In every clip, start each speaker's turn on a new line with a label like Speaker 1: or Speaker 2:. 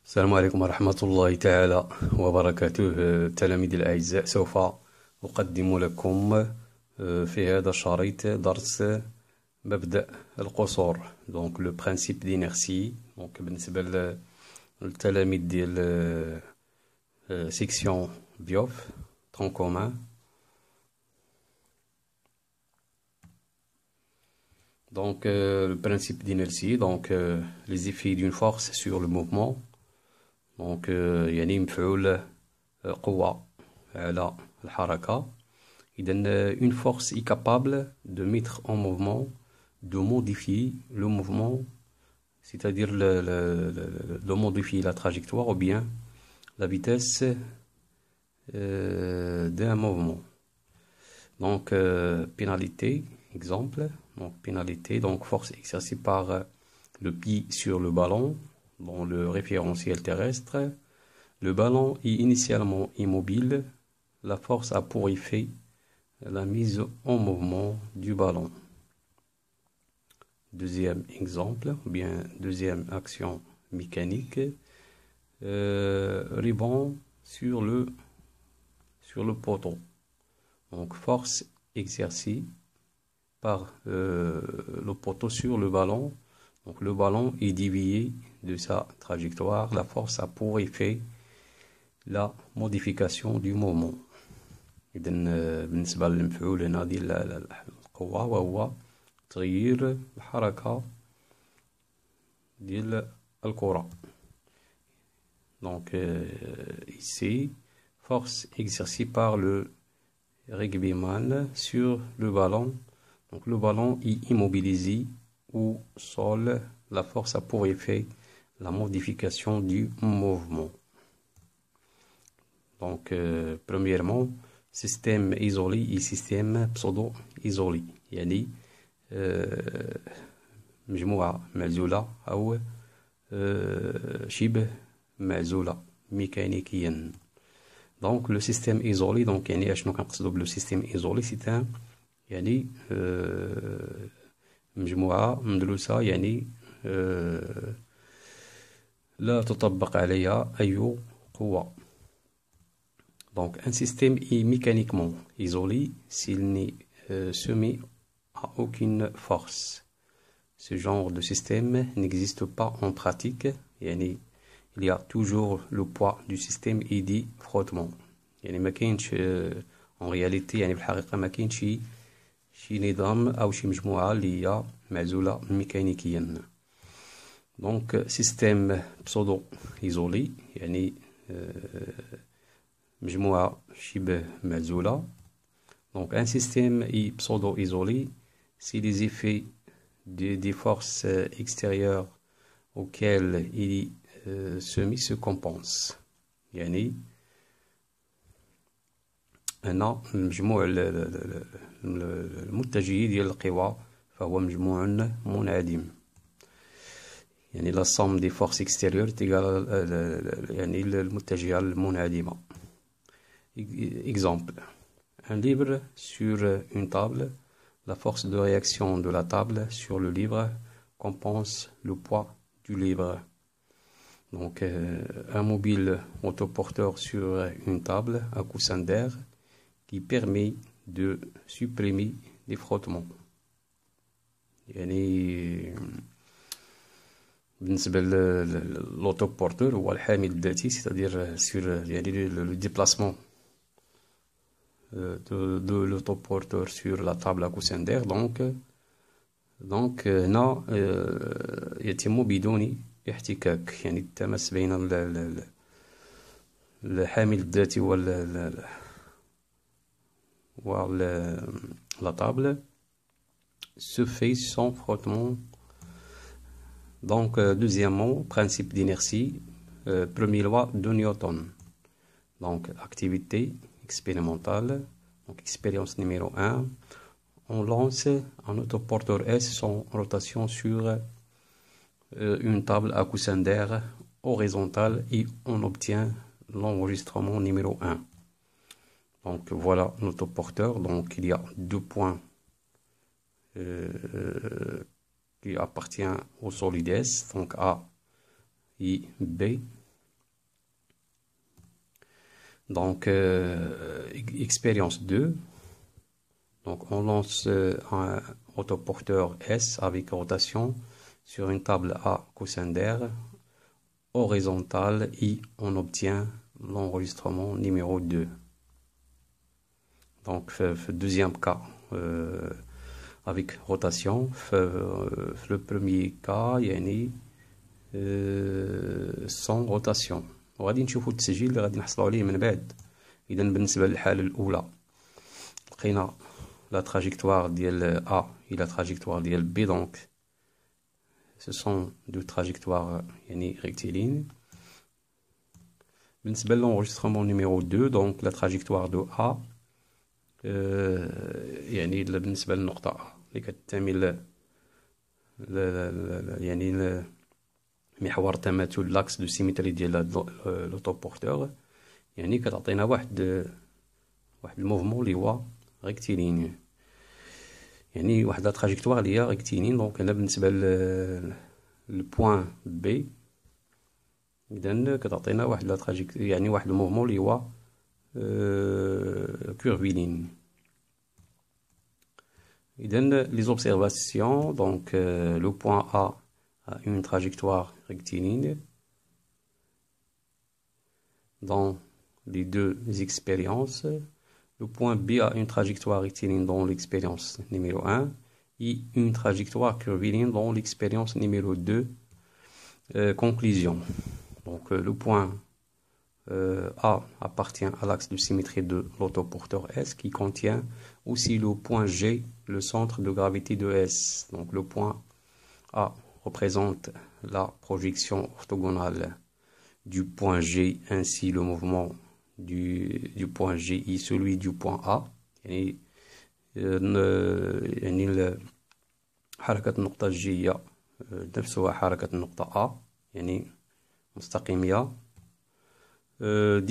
Speaker 1: السلام عليكم ورحمة الله تعالى وبركاته. تلاميذي الأعزاء، سوف أقدم لكم في هذا الشريط درس مبدأ القصور، دونك لو برانسيب دينيرسي. دونك بالنسبة للتلاميذ ديال سيكسيون بيوف ترون كومان. Donc, le principe d'inertie, donc les effets d'une force sur le mouvement. Donc, يعني مفعول قوة على الحركة. إذن une force est capable de mettre en mouvement, de modifier le mouvement, c'est-à-dire de modifier la trajectoire ou bien la vitesse d'un mouvement. Donc, pénalité, exemple. Donc, pénalité, donc force exercée par le pied sur le ballon dans le référentiel terrestre. Le ballon est initialement immobile. La force a pour effet la mise en mouvement du ballon. Deuxième exemple, ou bien deuxième action mécanique, rebond sur le poteau. Donc, force exercée par le poteau sur le ballon. Donc le ballon est dévié de sa trajectoire. La force a pour effet la modification du mouvement. إذن بالنسبة للمفعول هنا ديال القوة وهو تغيير الحركة ديال الكرة. Donc ici, force exercée par le rugbyman sur le ballon. Donc le ballon est immobilisé au sol. La force a pour effet la modification du mouvement. Donc premièrement, système isolé et système pseudo-isolé. يعني مجموعة معزولة أو شبه معزولة ميكانيكيا. Donc le système isolé، donc يعني أشنو كنقصدو بلو système isolé؟ c'est يعني مجموعة مدروسة، يعني لا تطبق عليها أي قوة. Donc un système est mécaniquement isolé s'il n'est soumis à aucune force. Ce genre de système n'existe pas en pratique. يعني il y a toujours le poids du système et des frottements. يعني ما كاينش en réalité، يعني بالحقيقة ما كاينش شي نظام أو شي مجموعة اللي هي معزولة ميكانيكيا. دونك سيستيم بسودو إيزولي، يعني مجموعة شبه معزولة. دونك ان سيستيم اي بسودو إيزولي si les effets des forces extérieures auxquelles il est soumis se compensent. يعني هنا المجموع المتجه ديال القوى فهو مجموع منعدم. يعني la somme des forces extérieures est égale يعني المتجهة المنعدمة. Exemple, un livre sur une table. La force de réaction de la table sur le livre compense le poids du livre. Donc un mobile autoporteur sur une table à coussin d'air qui permet de supprimer les frottements. يعني بالنسبة للأوتوبورتور هو الحامل الذاتي، c'est-à-dire sur يعني le déplacement de l'autoporteur sur la table à coussin d'air. donc هنا يتم بدون احتكاك، يعني التماس بين الحامل الذاتي la table se fait sans frottement. Donc deuxièmement, principe d'inertie, première loi de Newton. Donc activité expérimentale, donc expérience numéro 1, on lance un autoporteur S sans rotation sur une table à coussin d'air horizontale et on obtient l'enregistrement numéro 1. Donc voilà l'autoporteur. Donc il y a deux points qui appartiennent au solide S, donc A et B. Donc, expérience 2. Donc, on lance un autoporteur S avec rotation sur une table à coussin d'air horizontale et on obtient l'enregistrement numéro 2. Donc, deuxième cas avec rotation. Le premier cas, يعني sans rotation. وغادي نشوفوا التسجيل اللي غادي نحصلوا عليه من بعد. إذا بالنسبة للحالة الأولى لقينا لا تراجيكتوار ديال A et la trajectoire ديال B. Donc, ce sont deux trajectoires يعني rectilignes. بالنسبة للenregistrement numéro 2, donc la trajectoire de A يعني بالنسبة للنقطة A اللي كتعمل يعني محور تماثل لاكس دو سيمتري ديال لوطوبورتور، يعني كتعطينا واحد الموفمون اللي هو ريكتيليني، يعني واحد لا تراجيكتوار اللي هي ريكتيليني. دونك هنا بالنسبة للبوان بي إذا كتعطينا واحد لا تراجيكتوار، يعني واحد الموفمون اللي هو كورفيلين. إذا les observations, donc le point A a une trajectoire rectiligne dans les deux expériences. Le point B a une trajectoire rectiligne dans l'expérience numéro 1 et une trajectoire curviligne dans l'expérience numéro 2. Conclusion. Donc le point A appartient à l'axe de symétrie de l'autoporteur S qui contient aussi le point G, le centre de gravité de S. Donc le point A représente la projection orthogonale du point G, ainsi le mouvement du point G et celui du point A. يعني حركة النقطة G هي نفسها حركة النقطة A، يعني مستقيمية.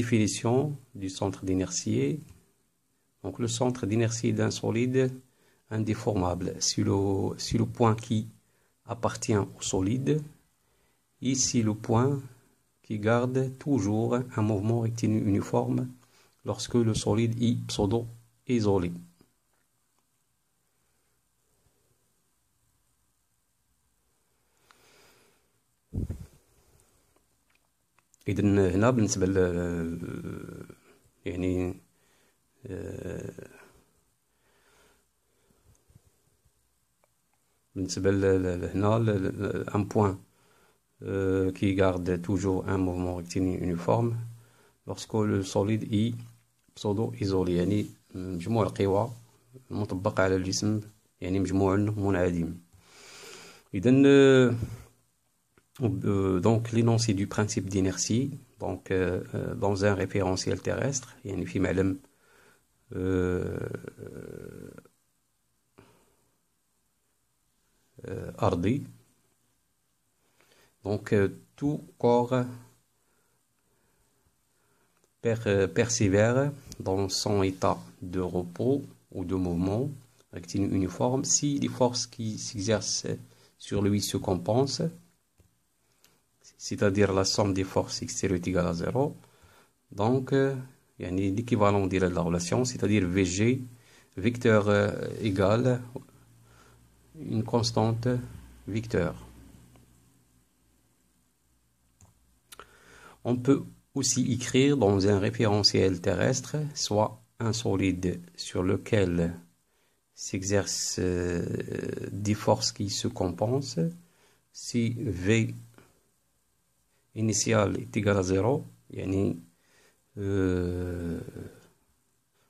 Speaker 1: Définition du centre d'inertie. Donc le centre d'inertie d'un solide indéformable, c'est le point qui appartient au solide. Ici le point qui garde toujours un mouvement rectiligne uniforme lorsque le solide est pseudo-isolé. إذن هنا بالنسبة يعني بالنسبة هنا un point qui garde toujours un mouvement rectiligne uniforme lorsque le solide est pseudo-isolé، يعني مجموع القوى المطبقة على الجسم يعني مجموع منعدم. إذن donc l'énoncé du principe d'inertie، donc dans un référentiel terrestre، يعني في معلم أرضي. Donc tout corps persévère dans son état de repos ou de mouvement rectiligne uniforme si les forces qui s'exercent sur lui se compensent, c'est-à-dire la somme des forces extérieures est égale à 0. Donc يعني l'équivalent de la relation, c'est-à-dire VG, vecteur égale une constante vecteur. On peut aussi écrire dans un référentiel terrestre soit un solide sur lequel s'exercent des forces qui se compensent si V initial est égal à 0, يعني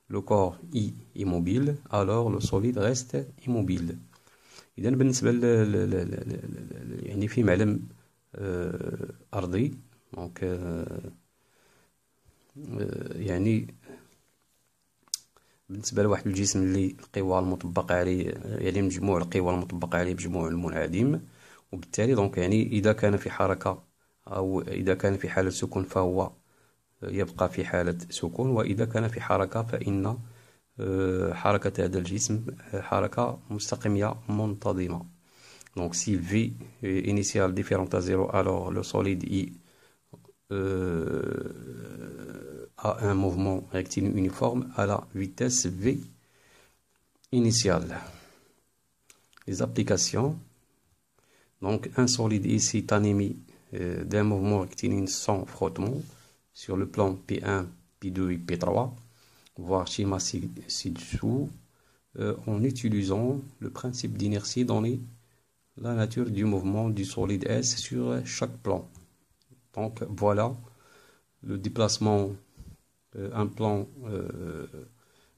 Speaker 1: le corps est immobile, alors le solide reste immobile. إذا بالنسبة يعني في معلم أرضي، دونك يعني بالنسبة لواحد الجسم اللي القوى المطبقة عليه يعني مجموع القوى المطبقة عليه بمجموع المنعدم، وبالتالي دونك يعني إذا كان في حركة أو إذا كان في حالة سكون فهو يبقى في حالة سكون، وإذا كان في حركة فإن حركة هذا الجسم حركة مستقيمة منتظمة. Donc si V initial différente à 0, alors le solide est a un mouvement rectiligne uniforme à la vitesse v initiale. Les applications. Donc, un solide ici est animé d'un mouvement rectiligne sans frottement sur le plan P1, P2 et P3, voir schéma ci-dessous, en utilisant le principe d'inertie donné la nature du mouvement du solide S sur chaque plan. Donc, voilà le déplacement. Un plan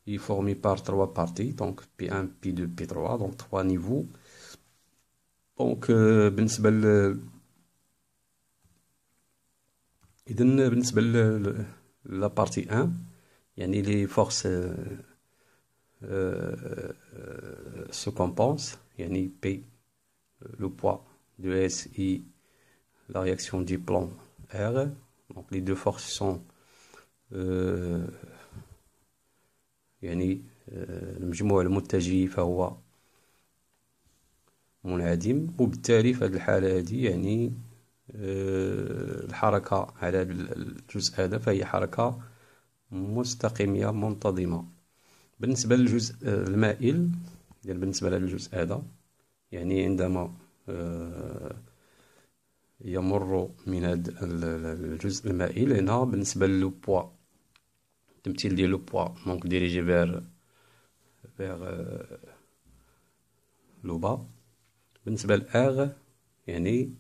Speaker 1: est formé par 3 parties, donc P1, P2, P3, donc 3 niveaux. Donc, بالنسبة la partie 1, يعني les forces se compensent, يعني P, le poids de S et la réaction du plan R. Donc, les deux forces sont يعني المجموع المتجه فهو منعدم، وبالتالي في هذه الحالة هذه يعني الحركة على الجزء هذا فهي حركة مستقيمة منتظمة. بالنسبة للجزء المائل، يعني بالنسبة للجزء هذا، يعني عندما يمر من هذا الجزء المائل هنا بالنسبة للو بوا، التمثيل ديال لو بوا دونك ديريجي فيغ لو با. بالنسبة لأغ يعني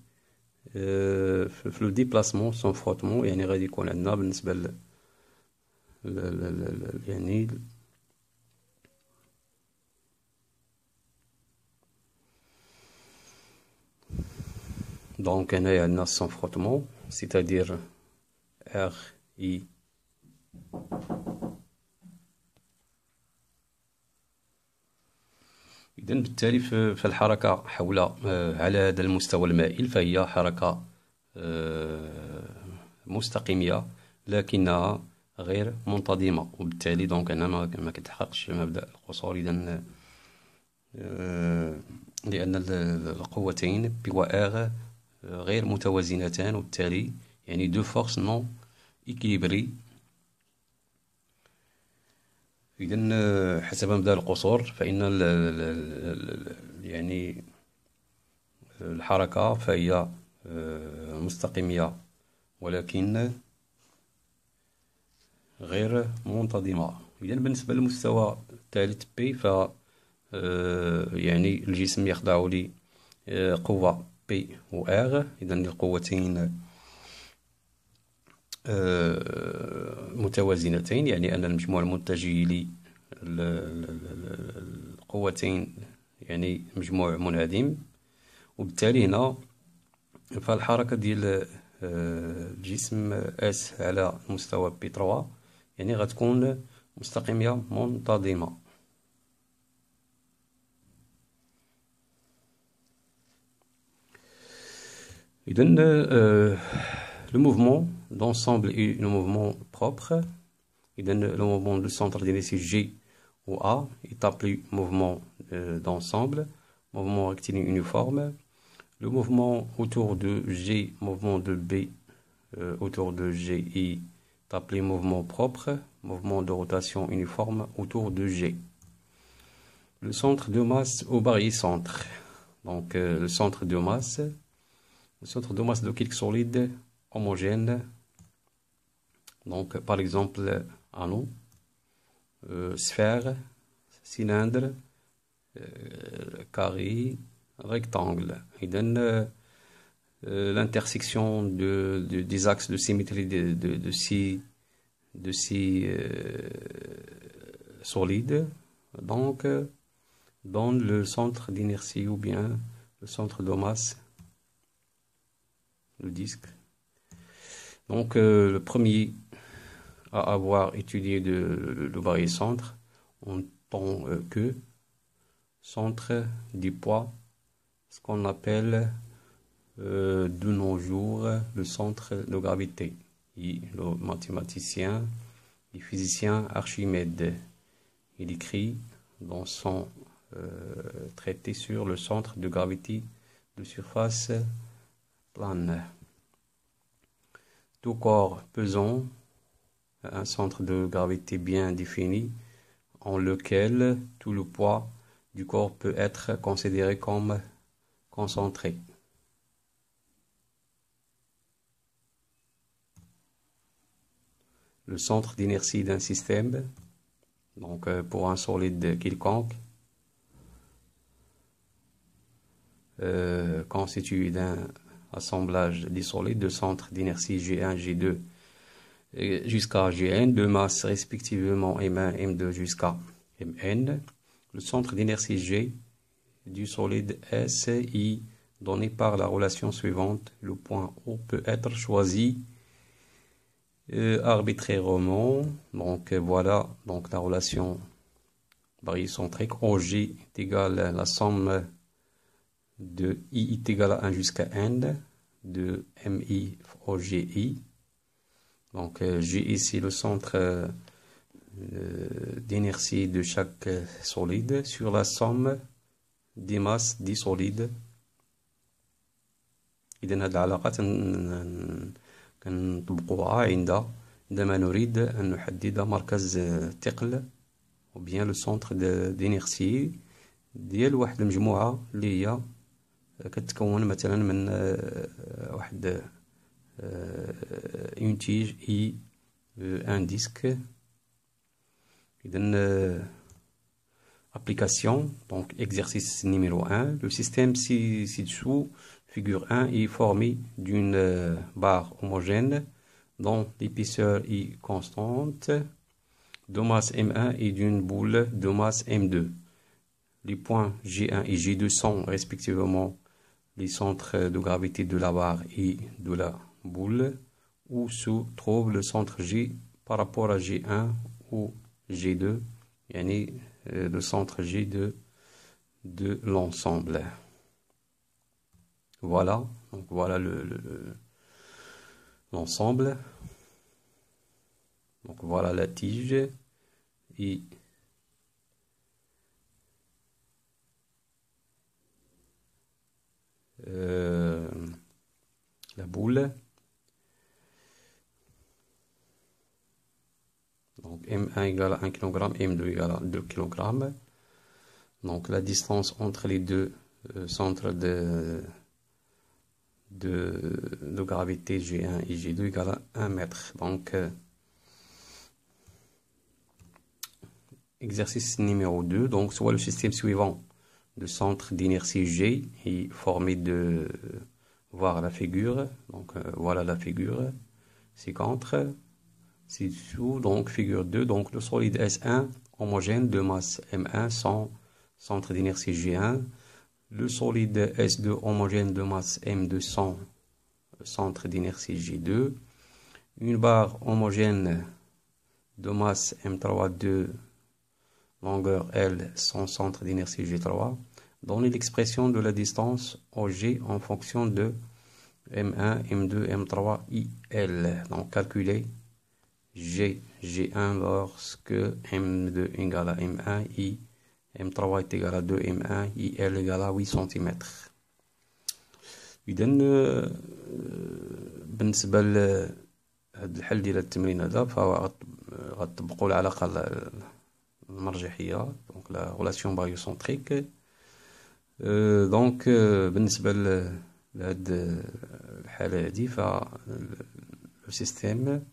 Speaker 1: في لو ديبلاسمون سون فروتمون، يعني غادي يكون عندنا بالنسبة يعني دونك هنايا عندنا سون فروتمون سيتادير اغ اي إذن بالتالي في الحركة حول على هذا المستوى المائل فهي حركة مستقيمة لكنها غير منتظمة، وبالتالي دونك هنا ما كتحققش مبدأ القصور. إذن لأن القوتين بي و R غير متوازنتان، وبالتالي يعني دو فورس نون إكيليبري. إذن حسب مبدأ القصور فإن يعني الحركة فهي مستقيمة ولكن غير منتظمة. إذن بالنسبة للمستوى الثالث بي ف يعني الجسم يخضع لقوة بي و R. إذن القوتين متوازنتين، يعني أن المجموع المتجه للقوتين يعني مجموع منعدم، وبالتالي هنا فالحركة ديال الجسم اس على مستوى بي 3 يعني غتكون مستقيمة منتظمة. إذن le mouvement d'ensemble est un mouvement propre. Le mouvement du centre d'inertie G ou A est appelé mouvement d'ensemble, mouvement rectiligne uniforme. Le mouvement autour de G, mouvement de B autour de G est appelé mouvement propre, mouvement de rotation uniforme autour de G. Le centre de masse au barycentre. Donc le centre de masse de quelque solide homogène. Donc par exemple anneau, sphère, cylindre, carré, rectangle. Il donne l'intersection des axes de symétrie de six solides, donc dans le centre d'inertie ou bien le centre de masse, le disque. Donc le premier à avoir étudié le barycentre en tant que centre du poids, ce qu'on appelle de nos jours le centre de gravité. Et le mathématicien et physicien Archimède, il écrit dans son traité sur le centre de gravité de surface plane. tout corps pesant a un centre de gravité bien défini en lequel tout le poids du corps peut être considéré comme concentré. Le centre d'inertie d'un système, donc pour un solide quelconque, constitué d'un assemblage des solides de centres d'inertie G1, G2 jusqu'à Gn, de masse respectivement M1, M2 jusqu'à Mn. Le centre d'inertie G du solide SI donné par la relation suivante. Le point O peut être choisi arbitrairement. Donc voilà, donc la relation barycentrique OG est égale à la somme de I est égal à 1 jusqu'à N de MI OGI. Donc j'ai ici le centre d'inertie de chaque solide sur la somme des masses des solides. إذن هذه العلاقات كنطبقوها عندما نريد أن نحدد مركز الثقل أو bien لو سونتر دينيرسي ديال واحد المجموعة اللي هي كتكون مثلا من واحد une tige et un disque. Application, donc exercice numéro 1. Le système ci-dessous, figure 1, est formé d'une barre homogène dont l'épaisseur est constante, de masse M1 et d'une boule de masse M2. Les points G1 et G2 sont respectivement les centres de gravité de la barre et de la boule, où se trouve le centre G par rapport à G1 ou G2, yani le centre G de l'ensemble. Voilà, donc voilà l'ensemble. Donc voilà la tige et la boule. Donc M1 égale à 1 kg, M2 égale à 2 kg. Donc la distance entre les deux centres de gravité G1 et G2 égale à 1 mètre. Donc exercice numéro 2. Donc soit le système suivant de centre d'inertie G est formé de voir la figure. Donc voilà la figure ci-contre. Ci-dessous, donc figure 2, donc le solide S1 homogène de masse M1 sans centre d'inertie G1, le solide S2 homogène de masse M2 sans centre d'inertie G2, une barre homogène de masse M3 de longueur L sans centre d'inertie G3, donnez l'expression de la distance OG en fonction de M1, M2, M3, IL. Donc calculez G1 lorsque M2 égale à M1 et M3 est égal à 2 M1 et L égale à 8 cm. إذن بالنسبة لهذا الحل ديال التمرين هذا فهو غتطبقوا العلاقة المرجحية دونك لا غولاسيون بايوسنتريك. دونك بالنسبة لهاد الحالة هادي ف لو سيستيم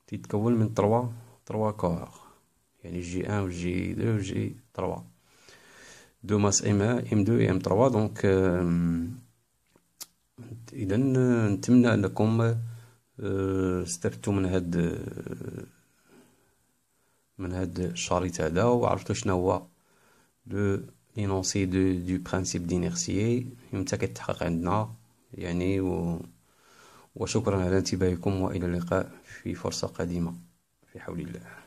Speaker 1: تيتكون من 3 كور يعني G1 و G2 و G3 دو ماس M1 M2 et M3. دونك إذا نتمنى أنكم استفدتوا من هاد الشريط هذا وعرفتوا شنو هو لو لينونسي دو برانسيب دينيرسيي متى كيتحقق عندنا يعني. وشكرا على انتباهكم وإلى اللقاء في فرصة قادمة في حول الله.